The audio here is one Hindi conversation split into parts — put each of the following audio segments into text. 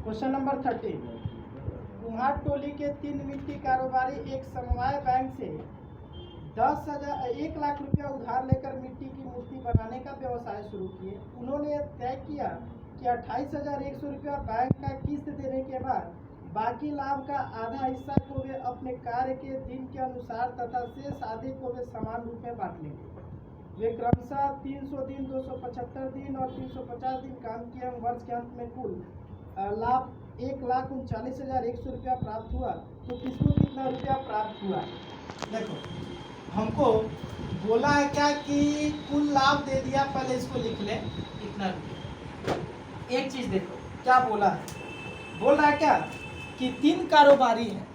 क्वेश्चन नंबर 13, कुम्हार टोली के 3 मिट्टी कारोबारी एक समवाय बैंक से 1 लाख रुपया उधार लेकर मिट्टी की मूर्ति बनाने का व्यवसाय शुरू किए। उन्होंने तय किया कि 28,100 रुपया बैंक का किस्त देने के बाद बाकी लाभ का आधा हिस्सा को वे अपने कार्य के दिन के अनुसार तथा शेष आधे को वे समान रूप में बांट लेंगे। वे क्रमशः 300 दिन, 275 दिन और 350 दिन काम किए। वर्ष के अंत में कुल लाभ 1,39,100 रुपया प्राप्त हुआ। तो किसको कितना रुपया प्राप्त हुआ? देखो, हमको बोला है क्या कि कुल लाभ दे दिया, पहले इसको लिख ले कितना रुपया। एक चीज देखो क्या बोला है, बोल रहा है क्या कि 3 कारोबारी हैं,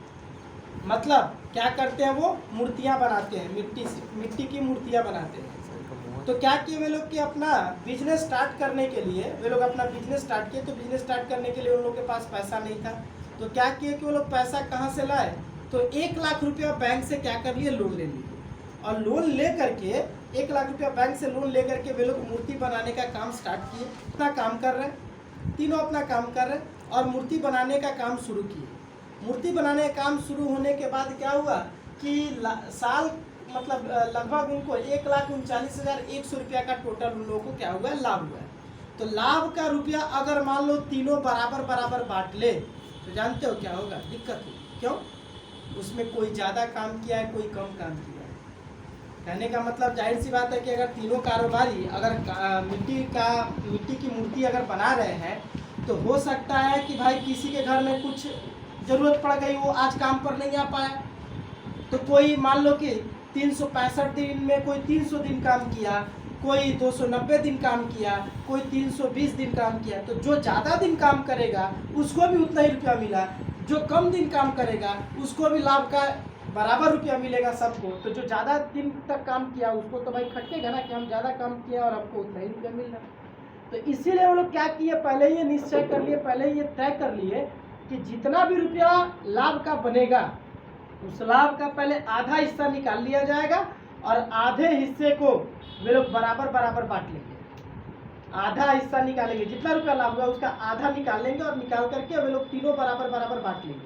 मतलब क्या करते हैं, वो मूर्तियां बनाते हैं, मिट्टी की मूर्तियां बनाते हैं। तो क्या किए वे लोग कि अपना बिजनेस स्टार्ट करने के लिए, वे लोग अपना बिजनेस स्टार्ट किए। तो बिजनेस स्टार्ट करने के लिए उन लोग के पास पैसा नहीं था। तो क्या किए कि वो लोग पैसा कहाँ से लाए? तो 1 लाख रुपया बैंक से क्या कर लिए, लोन ले लिए। और लोन ले करके 1 लाख रुपया बैंक से लोन ले करके वे लोग मूर्ति बनाने का काम स्टार्ट किए। अपना काम कर रहे हैं, तीनों अपना काम कर रहे हैं और मूर्ति बनाने का काम शुरू किए। मूर्ति बनाने का काम शुरू होने के बाद क्या हुआ कि साल मतलब लगभग उनको 1,39,100 रुपया का टोटल उन लोगों को क्या हुआ, लाभ हुआ है। तो लाभ का रुपया अगर मान लो तीनों बराबर बराबर बांट ले तो जानते हो क्या होगा, दिक्कत होगी। क्यों? उसमें कोई ज़्यादा काम किया है, कोई कम काम किया है। कहने का मतलब जाहिर सी बात है कि अगर तीनों कारोबारी अगर मिट्टी की मूर्ति अगर बना रहे हैं तो हो सकता है कि भाई किसी के घर में कुछ ज़रूरत पड़ गई, वो आज काम पर नहीं आ पाया। तो कोई मान लो कि 365 दिन में कोई 300 दिन काम किया, कोई 290 दिन काम किया, कोई 320 दिन काम किया। तो जो ज़्यादा दिन काम करेगा उसको भी उतना ही रुपया मिला, जो कम दिन काम करेगा उसको भी लाभ का बराबर रुपया मिलेगा सबको। तो जो ज़्यादा दिन तक काम किया उसको तो भाई खटेगा ना कि हम ज़्यादा काम किया और हमको उतना ही रुपया मिल रहा। तो इसीलिए वो लोग क्या किए, पहले ये निश्चय कर लिए, पहले ये तय कर लिए कि जितना भी रुपया लाभ का बनेगा उस लाभ का पहले आधा हिस्सा निकाल लिया जाएगा और आधे हिस्से को वे लोग बराबर बराबर बांट लेंगे। आधा हिस्सा निकालेंगे, जितना रुपया लाभ हुआ उसका आधा निकाल लेंगे और निकाल करके वे लोग तीनों बराबर बराबर बांट लेंगे।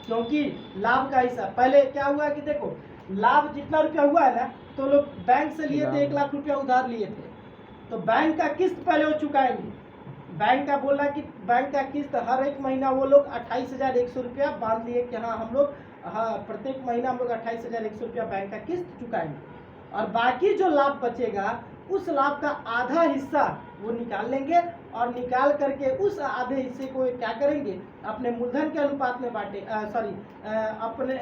क्योंकि लाभ का हिस्सा पहले क्या हुआ कि देखो, लाभ जितना रुपया हुआ है ना, तो लोग बैंक से लिए थे, 1 लाख रुपया उधार लिए थे। तो बैंक का किस्त पहले वो चुकाएंगे। बैंक का बोल रहा है कि बैंक का किस्त हर एक महीना वो लोग 28,100 रुपया बांध लिए कि हाँ हम लोग प्रत्येक महीना हम लोग 28,100 रुपया बैंक का किस्त चुकाएंगे। और बाकी जो लाभ बचेगा उस लाभ का आधा हिस्सा वो निकाल लेंगे और निकाल करके उस आधे हिस्से को क्या करेंगे, अपने मूलधन के अनुपात में बांटे, अपने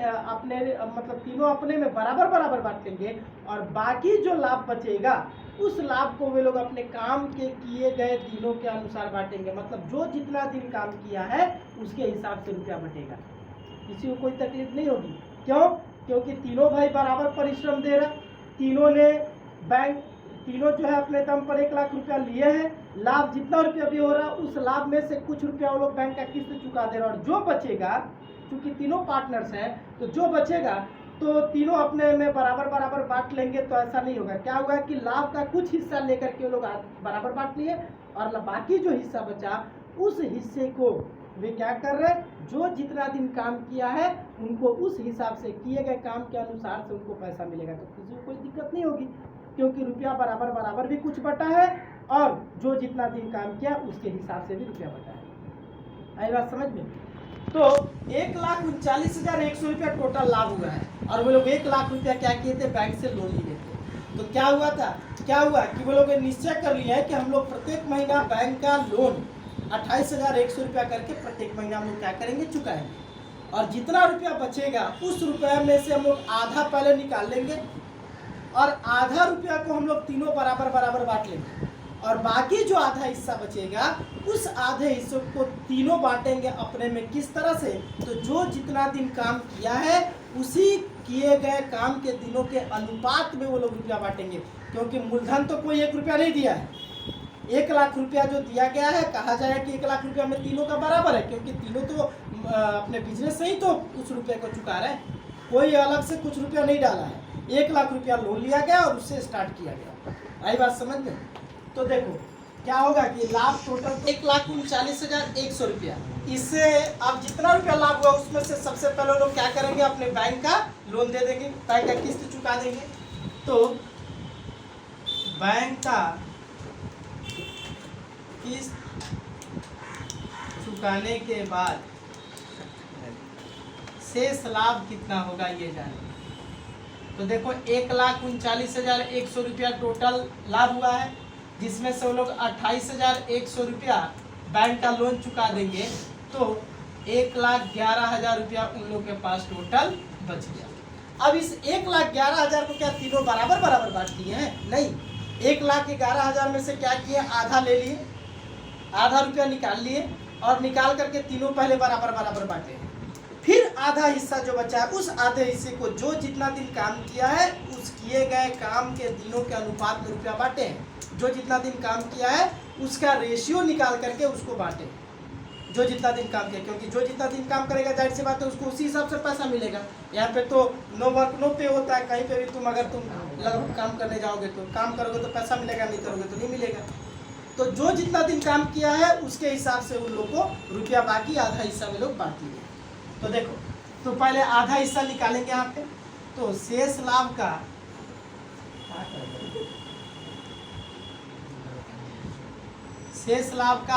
मतलब तीनों अपने में बराबर बराबर बांट लेंगे। और बाकी जो लाभ बचेगा उस लाभ को वे लोग अपने काम के किए गए दिनों के अनुसार बांटेंगे। मतलब जो जितना दिन काम किया है उसके हिसाब से रुपया बटेगा, किसी को कोई तकलीफ नहीं होगी। क्यों? क्योंकि तीनों भाई बराबर परिश्रम दे रहे, तीनों जो है अपने दम पर 1 लाख रुपया लिए हैं। लाभ जितना रुपया भी हो रहा है उस लाभ में से कुछ रुपया वो लोग बैंक का किस्त चुका दे रहे और जो बचेगा, क्योंकि तीनों पार्टनर्स हैं, तो जो बचेगा तो तीनों अपने में बराबर बराबर बांट लेंगे। तो ऐसा नहीं होगा, क्या होगा कि लाभ का कुछ हिस्सा लेकर के वो लोग बराबर बांट लिए और बाकी जो हिस्सा बचा उस हिस्से को वे क्या कर रहे हैं, जो जितना दिन काम किया है उनको उस हिसाब से किए गए काम के अनुसार से उनको पैसा मिलेगा। तो किसी को कोई दिक्कत नहीं होगी, क्योंकि रुपया बराबर बराबर भी कुछ बटा है और जो जितना दिन काम किया उसके हिसाब से भी रुपया बटा है। आई बात समझ में? तो 1,39,100 रुपया टोटल लाभ हुआ है और वो लोग 1 लाख रुपया क्या किए थे, बैंक से लोन लिए थे। तो क्या हुआ कि वो लोग निश्चय कर लिया है कि हम लोग प्रत्येक महीना बैंक का लोन 28,100 रुपया करके प्रत्येक महीना हम लोग क्या करेंगे, चुकाएंगे। और जितना रुपया बचेगा उस रुपया में से हम लोग आधा पहले निकाल लेंगे और आधा रुपया को हम लोग तीनों बराबर बराबर बांट लेंगे और बाकी जो आधा हिस्सा बचेगा उस आधे हिस्से को तीनों बांटेंगे अपने में। किस तरह से? तो जो जितना दिन काम किया है उसी किए गए काम के दिनों के अनुपात में वो लोग रुपया बांटेंगे। क्योंकि मूलधन तो कोई 1 रुपया नहीं दिया है, 1 लाख रुपया जो दिया गया है, कहा जाए कि 1 लाख रुपया में तीनों का बराबर है, क्योंकि तीनों तो अपने बिजनेस से ही तो उस रुपये को चुका रहे हैं, कोई अलग से कुछ रुपया नहीं डाला है। 1 लाख रुपया लोन लिया गया और उससे स्टार्ट किया गया। आई बात समझ में? तो देखो क्या होगा कि लाभ टोटल 1,39,100 रुपया। इससे अब जितना रुपया लाभ हुआ उसमें से सबसे पहले लोग क्या करेंगे, अपने बैंक का लोन दे देंगे, बैंक का किस्त चुका देंगे। तो बैंक का किस्त चुकाने के बाद शेष लाभ कितना होगा ये जानेंगे। तो देखो 1,39,100 रुपया टोटल लाभ हुआ है, जिसमें से वो लोग 28,100 रुपया बैंक का लोन चुका देंगे, तो 1,11,000 रुपया उन लोग के पास टोटल बच गया। अब इस 1,11,000 को क्या तीनों बराबर बराबर बांट दिए हैं? नहीं, 1,11,000 में से क्या किए, आधा ले लिए, आधा रुपया निकाल लिए और निकाल करके तीनों पहले बराबर बराबर बांटे। फिर आधा हिस्सा जो बचा है, उस आधे हिस्से को जो जितना दिन काम किया है उस किए गए काम के दिनों के अनुपात में रुपया बांटे हैं। जो जितना दिन काम किया है उसका रेशियो निकाल करके उसको बांटे, जो जितना दिन काम किया, क्योंकि जो जितना दिन काम करेगा जाहिर सी बात है उसको उसी हिसाब से पैसा मिलेगा। यहाँ पे तो नो वर्क नो पे होता है, कहीं पे भी तुम अगर तुम लगभग काम करने जाओगे तो काम करोगे तो पैसा मिलेगा, नहीं करोगे तो नहीं मिलेगा। तो जो जितना दिन काम किया है उसके हिसाब से उन लोग को रुपया बाकी आधा हिस्सा में लोग बांट लिए। तो देखो, तो पहले आधा हिस्सा निकालेंगे यहाँ पे, तो शेष लाभ का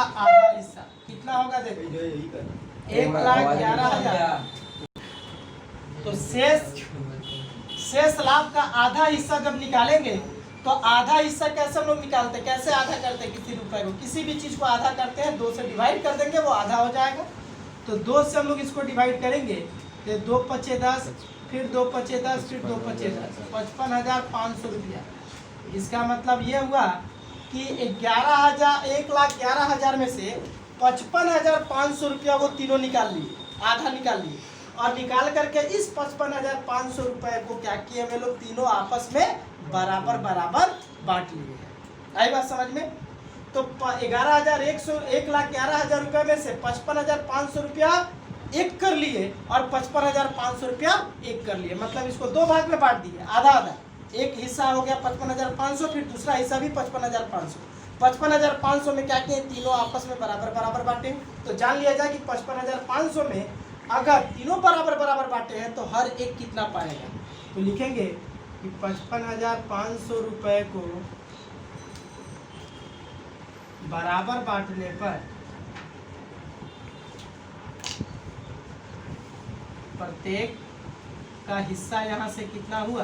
आधा हिस्सा कितना होगा, देखो 1,11,000। तो शेष लाभ का आधा हिस्सा जब निकालेंगे तो आधा हिस्सा कैसे हम लोग निकालते हैं, कैसे आधा करते हैं, किसी रुपए को, किसी भी चीज को आधा करते हैं 2 से डिवाइड कर देंगे, वो आधा हो जाएगा। तो 2 से हम लोग इसको डिवाइड करेंगे तो 2 पचे 10, फिर 2 पचे 10, फिर 2 पचे 10, 55,500 रुपया। इसका मतलब ये हुआ कि 1,11,000 में से 55,500 रुपया वो तीनों निकाल लिए, आधा निकाल लिए, और निकाल करके इस 55,500 रुपये को क्या किए हम लोग तीनों आपस में बराबर बराबर बांट लिए। आई बात समझ में? तो 1,11,000 रुपये में से 55,500 रुपया एक कर लिए और 55,500 रुपया एक कर लिए, मतलब इसको 2 भाग में बांट दिए, आधा आधा। एक हिस्सा हो गया 55,500, फिर दूसरा हिस्सा भी 55,500। 55,500 में क्या किए, तीनों आपस में बराबर बराबर बांटे। तो जान लिया जाए कि 55,500 में अगर तीनों बराबर बराबर बांटे हैं तो हर एक कितना पाएगा। तो लिखेंगे कि 55,500 रुपये को बराबर बांटने पर प्रत्येक का हिस्सा यहाँ से कितना हुआ।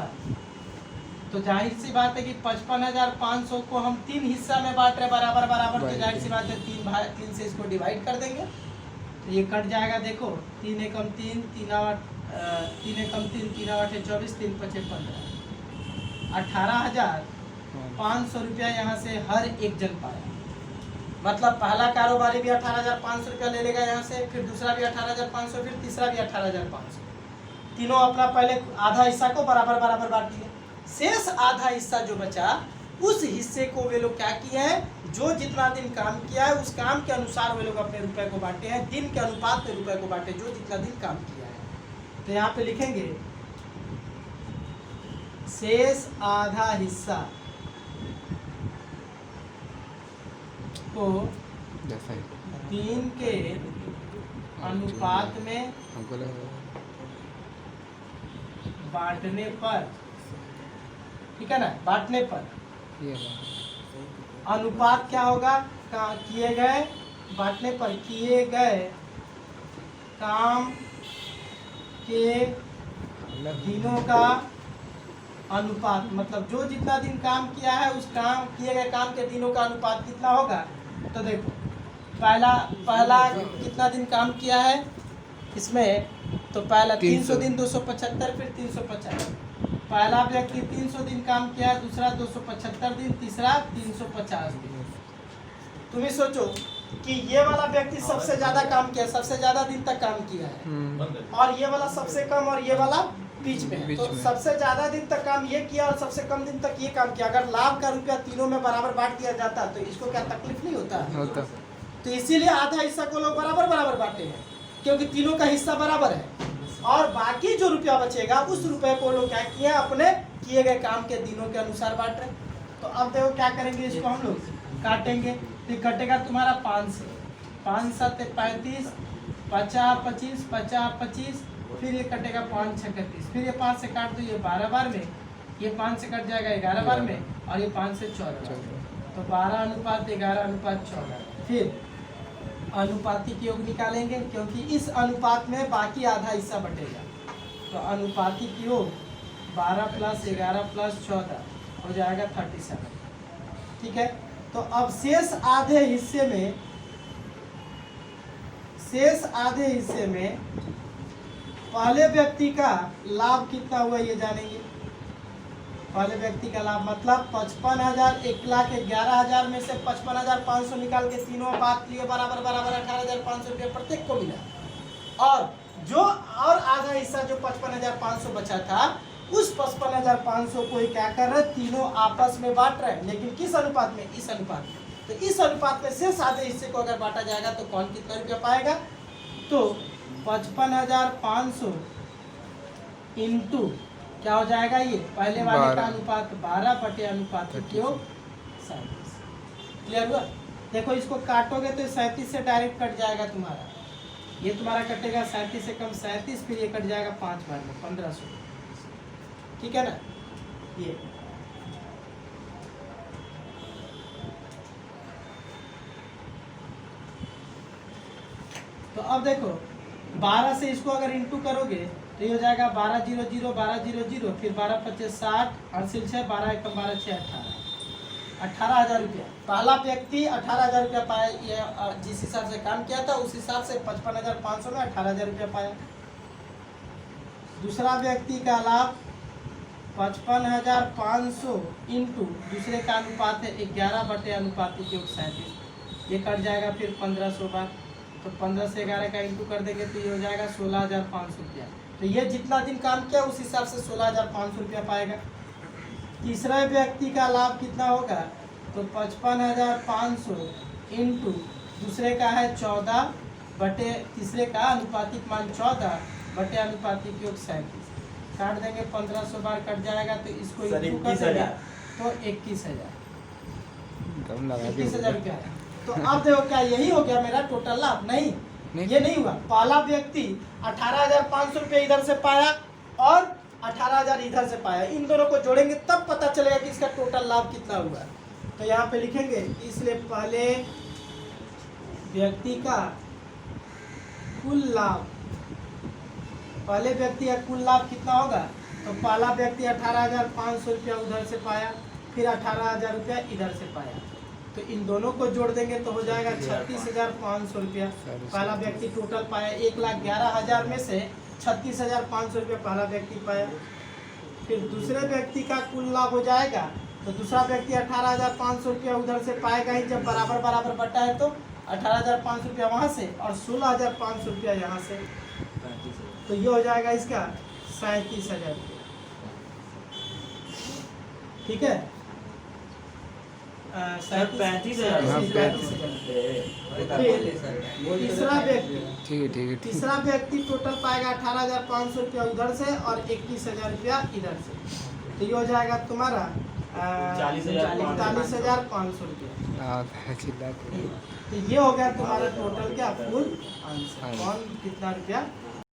तो जाहिर सी बात है कि 55,500 को हम 3 हिस्सा में बांट रहे बराबर बराबर, तो जाहिर सी बात है 3 से इसको डिवाइड कर देंगे तो ये कट जाएगा। देखो 3 एकम 3, 3 8 है 24, 3 5 15, 18,500 रुपया यहाँ से हर एक जन पाया। मतलब पहला कारोबारी भी 18,500 रुपया ले लेगा यहाँ से, फिर दूसरा भी 18,500, फिर तीसरा भी 18,500। तीनों अपना पहले आधा हिस्सा को बराबर बराबर बांट दिए। शेष आधा हिस्सा जो बचा उस हिस्से को वे लोग क्या किए हैं, जो जितना दिन काम किया है उस काम के अनुसार वे लोग अपने रुपए को बांटे हैं, दिन के अनुपात में रुपए को बांटे, जो जितना दिन काम किया है। तो यहाँ पे लिखेंगे शेष आधा हिस्सा को दिन के अनुपात में बांटने पर, ठीक है ना, बांटने पर अनुपात क्या होगा, किए गए, बांटने पर किए गए काम के दिनों का अनुपात, मतलब जो जितना दिन काम किया है उस काम किए गए काम के दिनों का अनुपात कितना होगा। तो देखो पहला कितना दिन काम किया है इसमें, तो पहला 300 दिन 275, फिर 350। पहला व्यक्ति 300 दिन काम किया है, दूसरा 275 दिन, तीसरा 350 दिन। तुम ही सोचो कि ये वाला व्यक्ति सबसे ज्यादा काम किया, सबसे ज्यादा दिन तक काम किया है, और ये वाला सबसे कम, और ये वाला बीच में है। तो सबसे ज्यादा दिन तक काम ये किया और सबसे कम दिन तक ये काम किया। अगर लाभ का रुपया तीनों में बराबर बांट दिया जाता तो इसको क्या तकलीफ नहीं होता। तो इसीलिए आधा हिस्सा को लोग बराबर बराबर बांटे हैं, क्योंकि तीनों का हिस्सा बराबर है, और बाकी जो रुपया बचेगा उस रुपये को लोग क्या किए, अपने किए गए काम के दिनों के अनुसार बांट रहे। तो अब देखो क्या करेंगे, इसको हम लोग काटेंगे तो कटेगा तुम्हारा 5 से 5 7 35 50 25 50 25, फिर ये कटेगा 5 6 31, फिर ये 5 से काट दो, ये 12 बार में, ये 5 से कट जाएगा 11 बार में, और ये 5 से 14, तो 12:11:14। फिर अनुपातिक योग निकालेंगे, क्योंकि इस अनुपात में बाकी आधा हिस्सा बटेगा, तो अनुपातिक योग 12 + 11 + 14 हो जाएगा 37। ठीक है, तो अब शेष आधे हिस्से में पहले व्यक्ति का लाभ कितना हुआ ये जानेंगे। पहले व्यक्ति का लाभ मतलब 55,000, 1,11,000 में से 55,500 निकाल के तीनों बात लिए बराबर 18,500 रुपये प्रत्येक को मिला, और जो और आधा हिस्सा जो 55,500 बचा था, उस 55,500 को ही क्या कर रहे, तीनों आपस में बांट रहे हैं, लेकिन किस अनुपात में, इस अनुपात में। तो इस अनुपात में से आधे हिस्से को अगर बांटा जाएगा तो कौन कितना रुपया पाएगा, तो 55,500 इंटू क्या हो जाएगा, ये पहले वाले का अनुपात 12 बटे अनुपात योग 37। क्लियर हुआ। देखो इसको काटोगे तो 37 से डायरेक्ट कट जाएगा तुम्हारा, ये तुम्हारा कटेगा 37 से कम 37, फिर ये कट जाएगा 5 बार में 1500। ठीक है ना, ये तो अब देखो 12 से इसको अगर इंटू करोगे तो ये हो जाएगा 12,000 12,000, फिर 12 25 60, 8 6 12 1 12 6 18,000 रुपया। पहला व्यक्ति 18,000 रुपया पाया, ये जिस हिसाब से काम किया था उस हिसाब से 55,500 में 18,000 रुपया पाया। दूसरा व्यक्ति का लाभ 55,500 इंटू दूसरे का अनुपात है 11 बटे अनुपातिक योग 37, ये कट जाएगा फिर 1500 बार, तो 15 से 11 का इंटू कर देंगे तो ये हो जाएगा 16,500 रुपया। तो ये जितना दिन काम किया उस हिसाब से 16,500 रुपया पाएगा। तीसरा व्यक्ति का लाभ कितना होगा, तो 55,500 इंटू दूसरे का है 14 बटे तीसरे का अनुपातिक मान 14 बटे अनुपातिक योग 37, काट देंगे 1500 बार कट जाएगा, तो इसको इंटू कर देंगे तो 21,000 रुपया। तो अब देखो क्या यही हो गया मेरा टोटल लाभ, नहीं ये नहीं हुआ। पहला व्यक्ति 18,500 रुपये इधर से पाया और 18,000 इधर से पाया, इन दोनों को जोड़ेंगे तब पता चलेगा कि इसका टोटल लाभ कितना हुआ। तो यहाँ पे लिखेंगे, इसलिए पहले व्यक्ति का कुल लाभ, पहले व्यक्ति का कुल लाभ कितना होगा, तो पहला व्यक्ति 18,500 रुपया उधर से पाया, फिर 18,000 रुपया इधर से पाया, तो इन दोनों को जोड़ देंगे तो हो जाएगा 36,500 रुपया। पहला व्यक्ति टोटल पाया 1,11,000 में से 36,500 रुपया पहला व्यक्ति पाया। फिर दूसरे व्यक्ति का कुल लाभ हो जाएगा, तो दूसरा व्यक्ति 18,500 रुपया उधर से पाएगा ही, जब बराबर बराबर बटा है तो 18,500 रुपया वहाँ से और 16,500 रुपया यहाँ से, तो ये हो जाएगा इसका 37,000 रुपया। ठीक है, 37,000। तीसरा व्यक्ति टोटल पाएगा 18,500 रुपया उधर से और 21,000 रुपया इधर से, तो ये हो जाएगा तुम्हारा 40,500 रुपया। तो ये हो गया तुम्हारा टोटल क्या फुल आंसर, कौन कितना रुपया